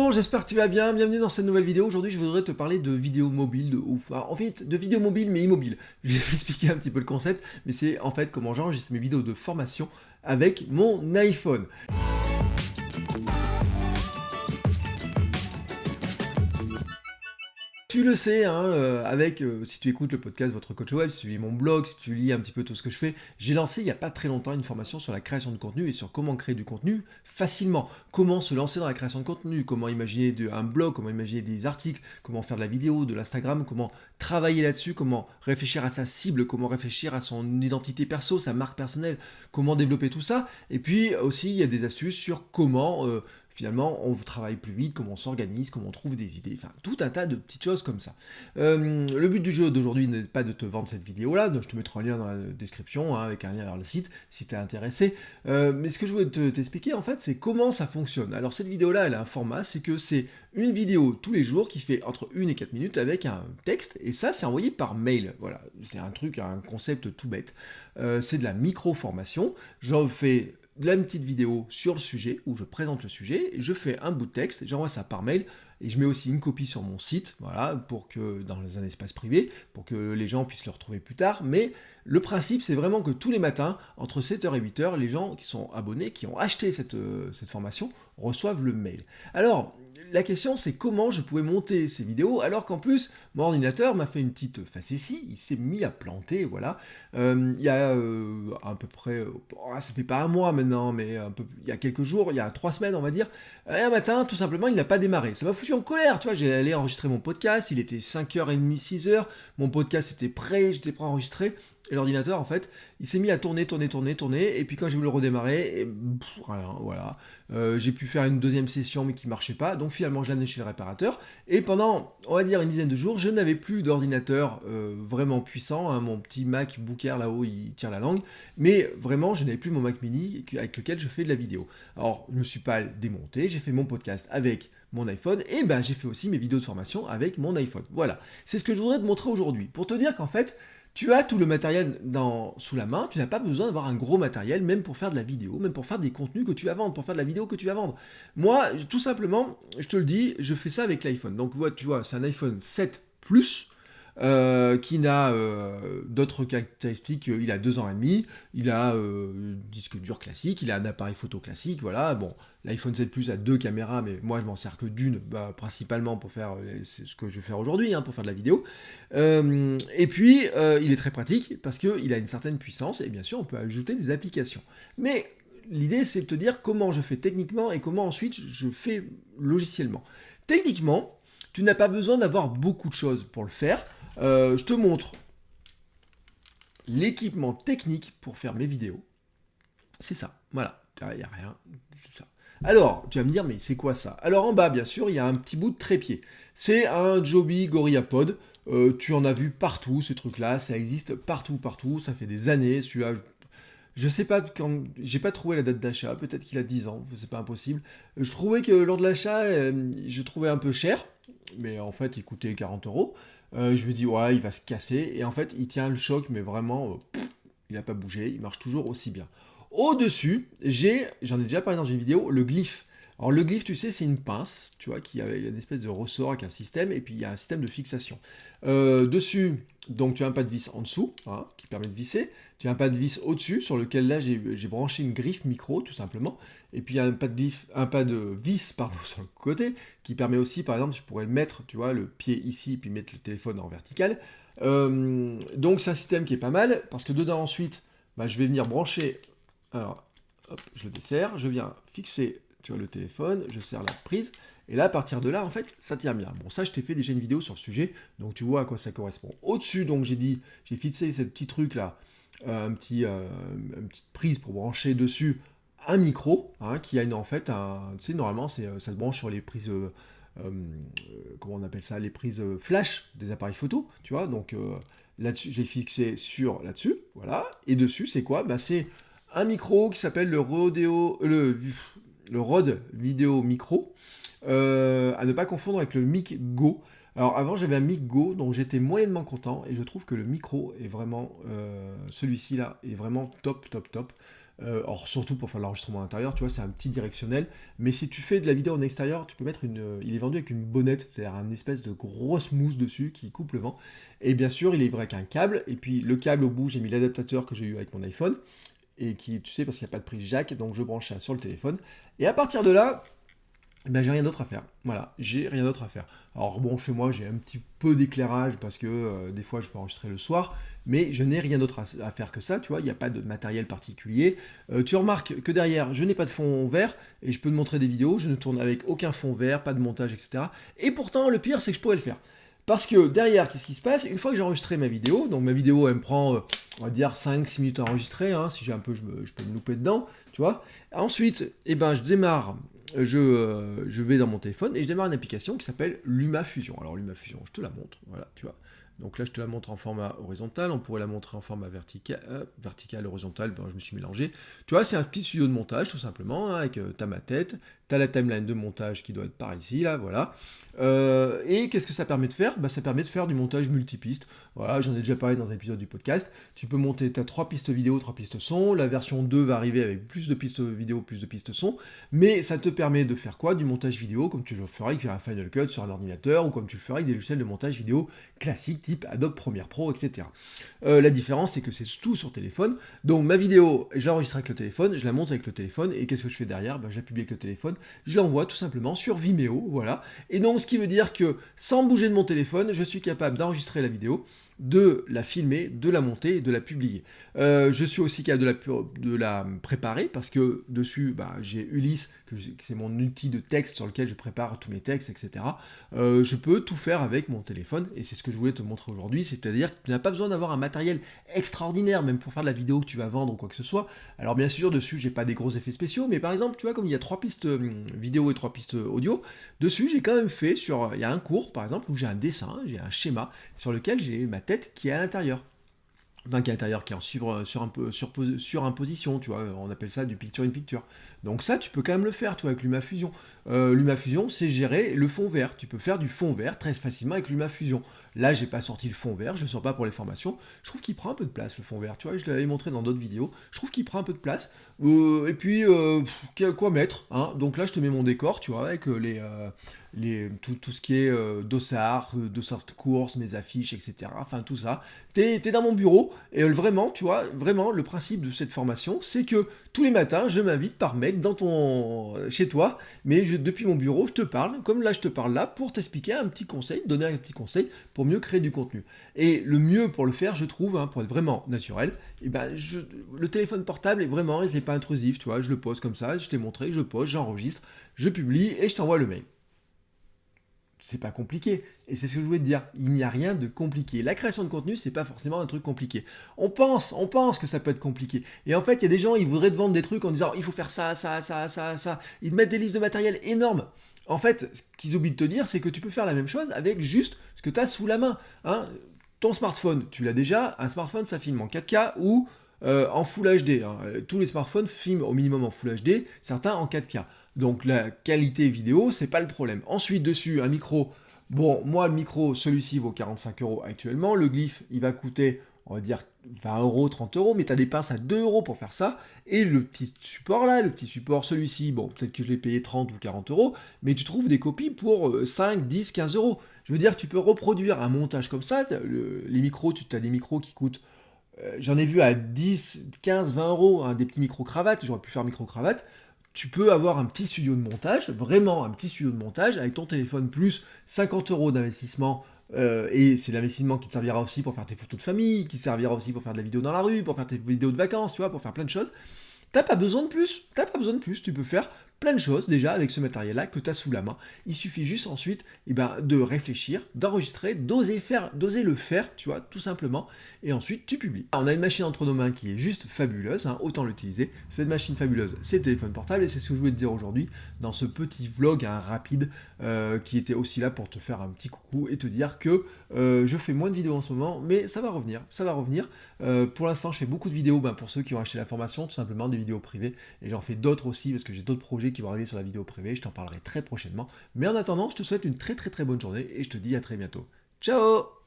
Hello, j'espère que tu vas bien, bienvenue dans cette nouvelle vidéo. Aujourd'hui je voudrais te parler de vidéos mobiles de ouf. Alors, en fait, de vidéos mobiles mais immobiles. Je vais t'expliquer un petit peu le concept, mais c'est en fait comment j'enregistre mes vidéos de formation avec mon iPhone. Tu le sais, hein, si tu écoutes le podcast Votre Coach Web, si tu lis mon blog, si tu lis un petit peu tout ce que je fais, j'ai lancé il n'y a pas très longtemps une formation sur la création de contenu et sur comment créer du contenu facilement. Comment se lancer dans la création de contenu, comment imaginer un blog, comment imaginer des articles, comment faire de la vidéo, de l'Instagram, comment travailler là-dessus, comment réfléchir à sa cible, comment réfléchir à son identité perso, sa marque personnelle, comment développer tout ça. Et puis aussi, il y a des astuces sur comment... finalement, on travaille plus vite, comment on s'organise, comment on trouve des idées, enfin tout un tas de petites choses comme ça. Le but du jeu d'aujourd'hui n'est pas de te vendre cette vidéo-là, donc je te mettrai un lien dans la description, hein, avec un lien vers le site, si tu es intéressé. Mais ce que je voulais t'expliquer, en fait, c'est comment ça fonctionne. Alors cette vidéo-là, elle a un format, c'est que c'est une vidéo tous les jours qui fait entre 1 et 4 minutes avec un texte, et ça, c'est envoyé par mail. Voilà, c'est un concept tout bête. C'est de la micro-formation. J'en fais de la petite vidéo sur le sujet, où je présente le sujet, je fais un bout de texte, j'envoie ça par mail, et je mets aussi une copie sur mon site, voilà, pour que dans un espace privé, pour que les gens puissent le retrouver plus tard, mais le principe, c'est vraiment que tous les matins, entre 7h et 8h, les gens qui sont abonnés, qui ont acheté cette formation, reçoivent le mail. Alors, la question, c'est comment je pouvais monter ces vidéos, alors qu'en plus, mon ordinateur m'a fait une petite facétie, il s'est mis à planter, voilà. Il y a à peu près, ça fait pas un mois maintenant, mais il y a quelques jours, il y a 3 semaines, on va dire, et un matin, tout simplement, il n'a pas démarré. Ça m'a foutu en colère, tu vois, j'ai allé enregistrer mon podcast, il était 5h30, 6h, mon podcast était prêt, j'étais prêt à enregistrer, et l'ordinateur, en fait, il s'est mis à tourner, et puis quand j'ai voulu le redémarrer, rien, voilà. J'ai pu faire une deuxième session, mais qui marchait pas, donc finalement, je l'ai amené chez le réparateur, et pendant, on va dire, une dizaine de jours, je n'avais plus d'ordinateur vraiment puissant, hein, mon petit MacBook Air là-haut, il tire la langue, mais vraiment, je n'avais plus mon Mac Mini avec lequel je fais de la vidéo. Alors, je ne me suis pas démonté, j'ai fait mon podcast avec mon iPhone, et ben j'ai fait aussi mes vidéos de formation avec mon iPhone. Voilà, c'est ce que je voudrais te montrer aujourd'hui, pour te dire qu'en fait, tu as tout le matériel sous la main, tu n'as pas besoin d'avoir un gros matériel, même pour faire de la vidéo, même pour faire des contenus que tu vas vendre, pour faire de la vidéo que tu vas vendre. Moi, tout simplement, je te le dis, je fais ça avec l'iPhone. Donc, tu vois, c'est un iPhone 7 Plus, qui n'a d'autres caractéristiques. Il a 2 ans et demi, il a disque dur classique, il a un appareil photo classique, voilà. Bon, l'iPhone 7 Plus a 2 caméras, mais moi je m'en sers que d'une, principalement pour faire, c'est ce que je vais faire aujourd'hui, hein, pour faire de la vidéo. Et puis, il est très pratique parce qu'il a une certaine puissance, et bien sûr on peut ajouter des applications. Mais l'idée c'est de te dire comment je fais techniquement et comment ensuite je fais logiciellement. Techniquement, tu n'as pas besoin d'avoir beaucoup de choses pour le faire. Je te montre l'équipement technique pour faire mes vidéos. C'est ça, voilà, il n'y a rien, c'est ça. Alors, tu vas me dire, mais c'est quoi ça? Alors en bas, bien sûr, il y a un petit bout de trépied. C'est un Joby GorillaPod. Tu en as vu partout, ce truc-là, ça existe partout, ça fait des années. Celui-là, je sais pas, j'ai pas trouvé la date d'achat, peut-être qu'il a 10 ans, c'est pas impossible. Je trouvais que lors de l'achat, je trouvais un peu cher, mais en fait, il coûtait 40 €. Je me dis, ouais, il va se casser, et en fait, il tient le choc, mais vraiment, il n'a pas bougé, il marche toujours aussi bien. Au-dessus, j'en ai déjà parlé dans une vidéo, le glyphe. Alors le glyphe, tu sais, c'est une pince, tu vois, qui a une espèce de ressort avec un système, et puis il y a un système de fixation. Dessus, donc tu as un pas de vis en dessous, hein, qui permet de visser. Tu as un pas de vis au-dessus, sur lequel là j'ai branché une griffe micro, tout simplement. Et puis il y a un pas de vis, pardon, sur le côté, qui permet aussi, par exemple, je pourrais le mettre, tu vois, le pied ici, puis mettre le téléphone en vertical. Donc c'est un système qui est pas mal, parce que dedans ensuite, je vais venir brancher. Alors, hop, je le desserre, je viens fixer, tu vois, le téléphone, je serre la prise, et là, à partir de là, en fait, ça tient bien. Bon, ça, je t'ai fait déjà une vidéo sur le sujet, donc tu vois à quoi ça correspond. Au-dessus, donc, j'ai fixé ce petit truc-là, une petite prise pour brancher dessus un micro, hein, qui a en fait, tu sais, normalement, ça se branche sur les prises, comment on appelle ça, les prises flash des appareils photo, tu vois, donc là-dessus, j'ai fixé là-dessus, voilà, et dessus, c'est quoi? C'est un micro qui s'appelle le Rode Video Micro, à ne pas confondre avec le Mic Go. Alors avant j'avais un Mic Go dont j'étais moyennement content, et je trouve que le micro est vraiment, celui-ci là, est vraiment top. Alors surtout pour faire l'enregistrement à l'intérieur, tu vois, c'est un petit directionnel. Mais si tu fais de la vidéo en extérieur, tu peux mettre il est vendu avec une bonnette, c'est-à-dire une espèce de grosse mousse dessus qui coupe le vent. Et bien sûr, il est livré avec un câble. Et puis le câble au bout, j'ai mis l'adaptateur que j'ai eu avec mon iPhone. Et qui, tu sais, parce qu'il n'y a pas de prise jack, donc je branche ça sur le téléphone. Et à partir de là, ben, j'ai rien d'autre à faire. Voilà, j'ai rien d'autre à faire. Alors bon, chez moi, j'ai un petit peu d'éclairage parce que des fois, je peux enregistrer le soir, mais je n'ai rien d'autre à faire que ça, tu vois, il n'y a pas de matériel particulier. Tu remarques que derrière, je n'ai pas de fond vert, et je peux te montrer des vidéos, je ne tourne avec aucun fond vert, pas de montage, etc. Et pourtant, le pire, c'est que je pourrais le faire. Parce que derrière, qu'est-ce qui se passe? Une fois que j'ai enregistré ma vidéo, donc ma vidéo, elle me prend, on va dire, 5-6 minutes à enregistrer, hein, si j'ai un peu, je peux me louper dedans, tu vois. Ensuite, eh ben, je démarre, je vais dans mon téléphone et je démarre une application qui s'appelle LumaFusion. Alors LumaFusion, je te la montre, voilà, tu vois. Donc là, je te la montre en format horizontal, on pourrait la montrer en format vertical, horizontal, ben, je me suis mélangé. Tu vois, c'est un petit studio de montage, tout simplement, hein, avec ta ma tête, tu as la timeline de montage qui doit être par ici, là, voilà. Et qu'est-ce que ça permet de faire? Bah, ça permet de faire du montage multipiste. Voilà, j'en ai déjà parlé dans un épisode du podcast. Tu peux monter, tu as 3 pistes vidéo, 3 pistes son. La version 2 va arriver avec plus de pistes vidéo, plus de pistes son. Mais ça te permet de faire quoi? Du montage vidéo, comme tu le ferais avec un Final Cut sur un ordinateur, ou comme tu le ferais avec des logiciels de montage vidéo classiques, type Adobe Premiere Pro, etc. La différence, c'est que c'est tout sur téléphone. Donc ma vidéo, je l'enregistre avec le téléphone, je la monte avec le téléphone, et qu'est-ce que je fais derrière? Ben, je la publie avec le téléphone, je l'envoie tout simplement sur Vimeo, voilà. Et donc ce qui veut dire que sans bouger de mon téléphone, je suis capable d'enregistrer la vidéo, de la filmer, de la monter et de la publier. Je suis aussi capable de la préparer parce que dessus, bah, j'ai Ulysse, que c'est mon outil de texte sur lequel je prépare tous mes textes, etc. Je peux tout faire avec mon téléphone et c'est ce que je voulais te montrer aujourd'hui, c'est-à-dire que tu n'as pas besoin d'avoir un matériel extraordinaire, même pour faire de la vidéo que tu vas vendre ou quoi que ce soit. Alors bien sûr, dessus, j'ai pas des gros effets spéciaux, mais par exemple, tu vois, comme il y a 3 pistes vidéo et 3 pistes audio, dessus, j'ai quand même fait il y a un cours, par exemple, où j'ai un dessin, j'ai un schéma sur lequel j'ai ma tête qui est à l'intérieur. Enfin, qui est à l'intérieur, qui est en surimposition, tu vois, on appelle ça du picture in picture. Donc ça, tu peux quand même le faire, tu vois, avec LumaFusion. LumaFusion, c'est gérer le fond vert. Tu peux faire du fond vert très facilement avec LumaFusion. Là, j'ai pas sorti le fond vert, je ne sors pas pour les formations. Je trouve qu'il prend un peu de place, le fond vert, tu vois, je l'avais montré dans d'autres vidéos. Je trouve qu'il prend un peu de place. Et puis, quoi mettre, hein? Donc là, je te mets mon décor, tu vois, avec tout ce qui est dossard de course, mes affiches, etc. Enfin, tout ça. T'es dans mon bureau, et vraiment, tu vois, vraiment, le principe de cette formation, c'est que tous les matins, je m'invite par mail chez toi, mais depuis mon bureau, je te parle, comme là, je te parle là, pour t'expliquer un petit conseil, donner un petit conseil pour mieux créer du contenu. Et le mieux pour le faire, je trouve, hein, pour être vraiment naturel, et ben, le téléphone portable est vraiment, c'est pas intrusif, tu vois, je le pose comme ça, je t'ai montré, je pose, j'enregistre, je publie, et je t'envoie le mail. C'est pas compliqué. Et c'est ce que je voulais te dire. Il n'y a rien de compliqué. La création de contenu, c'est pas forcément un truc compliqué. On pense que ça peut être compliqué. Et en fait, il y a des gens, ils voudraient te vendre des trucs en disant, il faut faire ça, ça, ça, ça, ça. Ils te mettent des listes de matériel énormes. En fait, ce qu'ils oublient de te dire, c'est que tu peux faire la même chose avec juste ce que tu as sous la main. Hein. Ton smartphone, tu l'as déjà. Un smartphone, ça filme en 4K ou en Full HD. Hein. Tous les smartphones filment au minimum en Full HD, certains en 4K. Donc la qualité vidéo, c'est pas le problème. Ensuite, dessus, un micro. Bon, moi, le micro, celui-ci vaut 45 € actuellement. Le glyphe, il va coûter, on va dire, 20 €, 30 €, mais tu as des pinces à 2 € pour faire ça. Et le petit support là, le petit support, celui-ci, bon, peut-être que je l'ai payé 30 ou 40 €, mais tu trouves des copies pour 5, 10, 15 €. Je veux dire, tu peux reproduire un montage comme ça. Les micros, tu as des micros qui coûtent. J'en ai vu à 10, 15, 20 €, hein, des petits micro-cravates. J'aurais pu faire micro-cravate. Tu peux avoir un petit studio de montage, vraiment un petit studio de montage, avec ton téléphone plus 50 € d'investissement, et c'est l'investissement qui te servira aussi pour faire tes photos de famille, qui te servira aussi pour faire de la vidéo dans la rue, pour faire tes vidéos de vacances, tu vois, pour faire plein de choses. T'as pas besoin de plus, tu peux faire plein de choses déjà avec ce matériel-là que tu as sous la main. Il suffit juste ensuite de réfléchir, d'enregistrer, d'oser le faire, tu vois, tout simplement, et ensuite tu publies. On a une machine entre nos mains qui est juste fabuleuse, hein, autant l'utiliser. Cette machine fabuleuse, c'est le téléphone portable, et c'est ce que je voulais te dire aujourd'hui dans ce petit vlog rapide qui était aussi là pour te faire un petit coucou et te dire que je fais moins de vidéos en ce moment, mais ça va revenir, pour l'instant, je fais beaucoup de vidéos pour ceux qui ont acheté la formation, tout simplement des vidéos privées, et j'en fais d'autres aussi parce que j'ai d'autres projets qui vont arriver sur la vidéo privée, je t'en parlerai très prochainement. Mais en attendant, je te souhaite une très très très bonne journée et je te dis à très bientôt. Ciao!